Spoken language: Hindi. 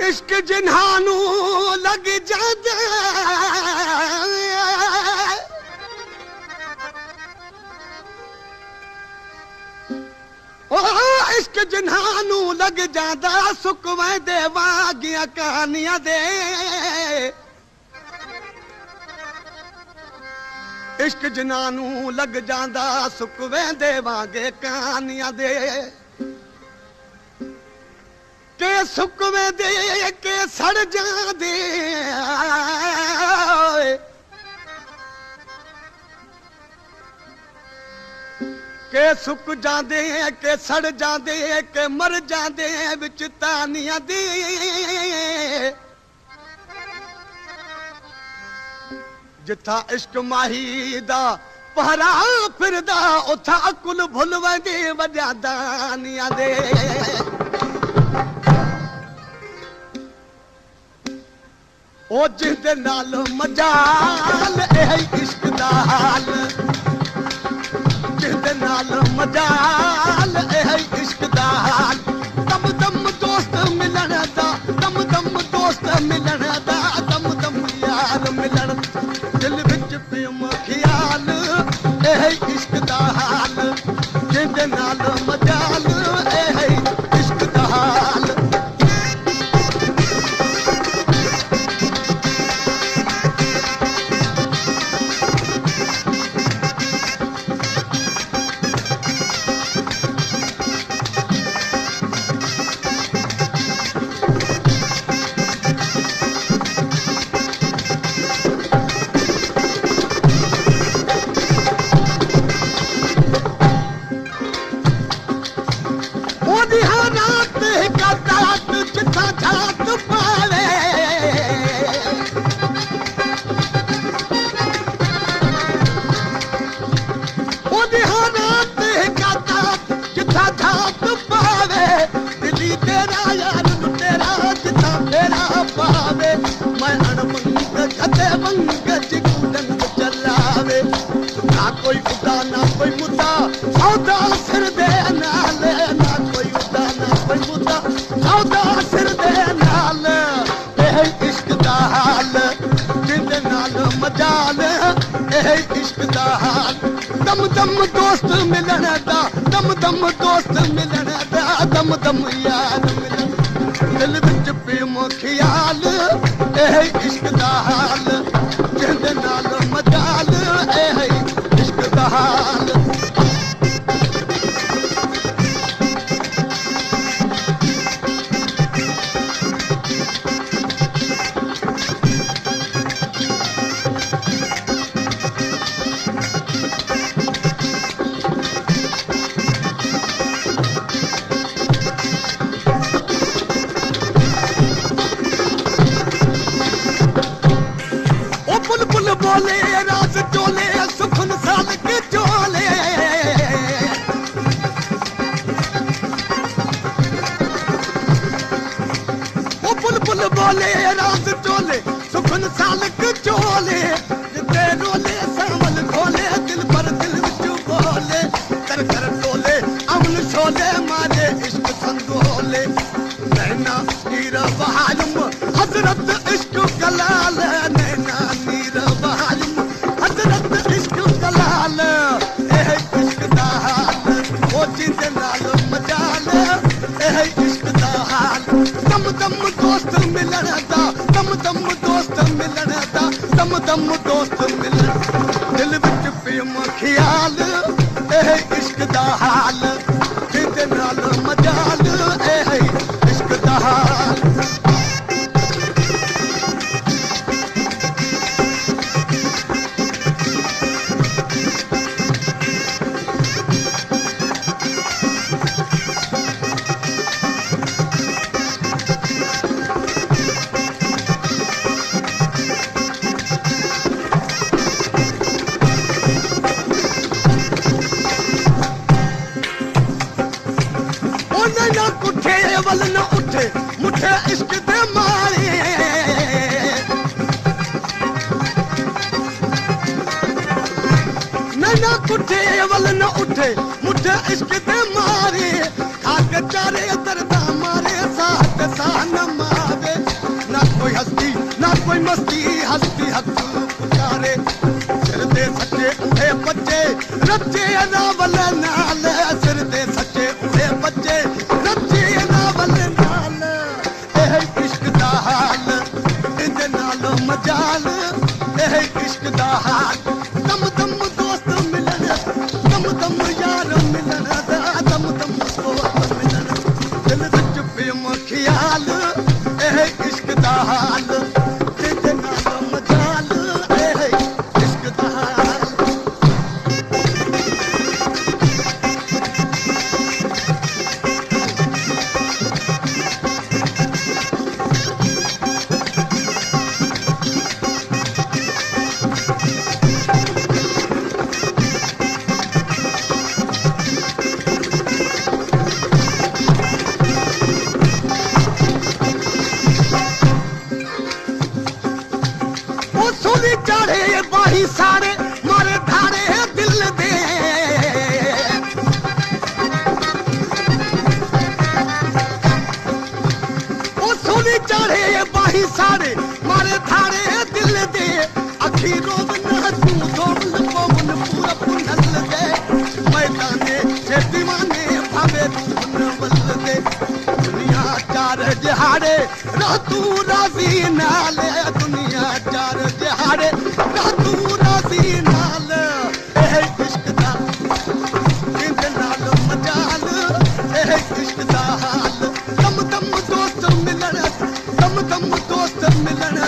इश्क जिन्हानू लग जांदा इश्क जिन्हानू लग जांदा सुख वेंदे वागियां कहानियां दे इश्क जिन्हानू लग जांदा सुख वेंदे वागे कहानियां दे के सुख वेंदे के सड़ जांदे के सुक जांदे के सड़ जांदे के मर जांदे विच तानियां दी जिथा इश्क माही दा पहरा फिरदा उथा अकुल भुल वेंदी वड्या दानियां दे ओ जिंदे नाल मजाल ए इश्क दा हाल जिंदे नाल मजाल ए इश्क दा हाल दम दम दोस्त मिलन दा दम दम दोस्त मिलन दा दम दम यार मिलन दिल विच प्रेम ख्याल ए इश्क दा हाल जिंदे नाल मजाल ए इश्क दा हाल कोई उदा ना कोई मुद्दा सौदा सिर दे नाल ना कोई उदा ना कोई मुद्दा सौदा सिर दे नाल ए इश्क दा हाल जिंदे नाल मजाल ए इश्क दा हाल दम दम दोस्त मिलन दा दम दम दोस्त मिलन दा दम दम यार मिलन दिल विच प्रेम ख्याल ए इश्क दा हाल जिंदे नाल मजाल ए इश्क दा हाल बोले राज चोले सुखन साल के चोले ओ बुलबुल बोले राज चोले सुखन साल के चोले जिते रोले सावल खोले दिल पर दिल विच बोले कर कर टोले अमल शोले मारे इश्क संगोले नैना नीर बहालुम हजरत इश्क कलाल नैना नीर बहालुम हजरत इश्क कलाल ए इश्क दा हाल ओ जिंदे नाल मजाल ए इश्क दा हाल दम दम दोस्त मिलन दा दम दम दोस्त मिलन दा दम दम दोस्त मिलन दिल विच प्रेम ख्याल ए इश्क दा हाल जिंदे नाल मजाल ए इश्क दा हाल वल न उठे मुठे इश्क दे मारे नैना कुठे वल न उठे मुठे इश्क दे मारे खाक चारे दर्दा मारे साथ सा न मारे कोई मस्ती हस्ती हक पुकारे सिर दे सच्चे उहे बच्चे रचे नावल नाल सिर दे सच्चे उहे बच्चे रचे नावल नाल एह इश्क दा हाल इहदे नाल मजाल एह इश्क दा हाल दम दम दोस्त मिलन दम दम यार मिलन दम दम दोस्त मिलन दिल विच प्रेम ख्याल एह इश्क दा हाल इहदे नाल मजाल एह इश्क दा हाल चाड़े बाही सारे मारे धारे दिल दे सोनी चाड़े बाही सारे मारे धारे दिल दे अखी रोब न तू डोल पवन पूरा पुनल दे मैदाने से दीवाने भावे तू वल दे दुनिया चार जहाड़े रह तू राजी नाले दुनिया चार जहाड़े रह तू राजी नाल एह इश्क दा इहदे नाल मजाल एह इश्क दा हाल दम दम दोस्त मिलन दम दम दोस्त मिलन